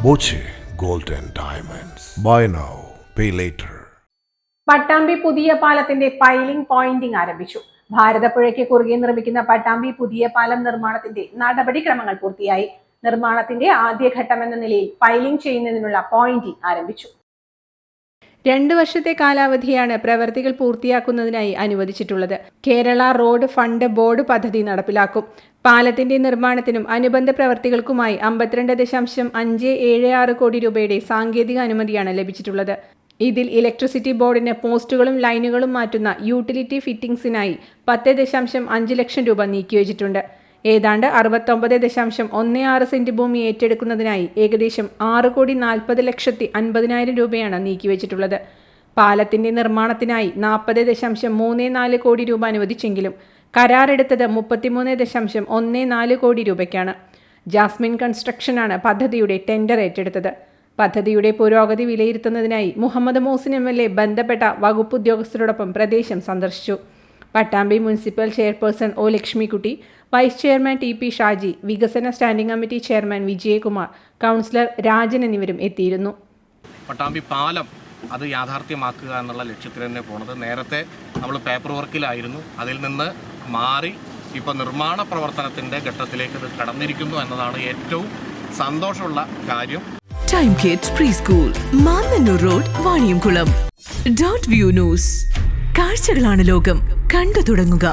Boche Gold and Diamonds. Buy now, pay later. Pattambi പുതിയ പാലത്തിന്റെ piling Poynting ആരംഭിച്ചു. ഭാരതപ്പുഴയ്ക്ക് കുറുകെ നിർമ്മിക്കുന്ന പട്ടാമ്പി പുതിയ പാലം നിർമ്മാണത്തിന്റെ നടപടിക്രമങ്ങൾ പൂർത്തിയായി. നിർമ്മാണത്തിന്റെ ആദ്യഘട്ടം എന്ന നിലയിൽ പൈലിംഗ് ചെയ്യുന്നതിനുള്ള പോയിന്റിംഗ് ആരംഭിച്ചു. 2 വർഷത്തെ കാലാവധിയാണ് പ്രവൃത്തികൾ പൂർത്തിയാക്കുന്നതിനായി അനുവദിച്ചിട്ടുള്ളത്. കേരള റോഡ് ഫണ്ട് ബോർഡ് പദ്ധതി നടപ്പിലാക്കും. പാലത്തിന്റെ നിർമ്മാണത്തിനും അനുബന്ധ പ്രവൃത്തികൾക്കുമായി 52.576 കോടി രൂപയുടെ സാങ്കേതിക അനുമതിയാണ് ലഭിച്ചിട്ടുള്ളത്. ഇതിൽ ഇലക്ട്രിസിറ്റി ബോർഡിന് പോസ്റ്റുകളും ലൈനുകളും മാറ്റുന്ന യൂട്ടിലിറ്റി ഫിറ്റിംഗ്സിനായി 10.5 ലക്ഷം രൂപ നീക്കിവച്ചിട്ടുണ്ട്. ഏതാണ്ട് 69.16 സെന്റ് ഭൂമി ഏറ്റെടുക്കുന്നതിനായി ഏകദേശം 6,40,50,000 രൂപയാണ് നീക്കിവച്ചിട്ടുള്ളത്. പാലത്തിന്റെ നിർമ്മാണത്തിനായി 40.34 കോടി രൂപ അനുവദിച്ചെങ്കിലും കരാറെടുത്തത് 33.14 കോടി രൂപയ്ക്കാണ്. ജാസ്മിൻ കൺസ്ട്രക്ഷനാണ് പദ്ധതിയുടെ ടെൻഡർ ഏറ്റെടുത്തത്. പദ്ധതിയുടെ പുരോഗതി വിലയിരുത്തുന്നതിനായി മുഹമ്മദ് മോസിൻ MLA ബന്ധപ്പെട്ട വകുപ്പ് ഉദ്യോഗസ്ഥരോടൊപ്പം പ്രദേശം സന്ദർശിച്ചു. Pattambi municipal chairperson O Lakshmikutty, vice chairman TP Shaji, വികസന standing committee chairman Vijayakumar, councillor Rajan എന്നിവരും എത്തിയിരുന്നു. പട്ടാമ്പി പാലം അത് യാഥാർത്ഥ്യമാക്കുക എന്നുള്ള ലക്ഷ്യത്തിൽ തന്നെ പോണത്. നേരത്തെ നമ്മൾ പേപ്പർ വർക്കിലായിരുന്നു, അതിൽ നിന്ന് മാറി ഇപ്പോൾ നിർമ്മാണ പ്രവർത്തനത്തിൻ്റെ ഘട്ടത്തിലേക്ക് ഇത് കടന്നിരിക്കുന്നു എന്നതാണ് ഏറ്റവും സന്തോഷമുള്ള കാര്യം. Time kids pre school, Mannannur road, Vaniyamkulam. .view news. കാഴ്ചകളാണ് ലോകം, കണ്ടു തുടങ്ങുക.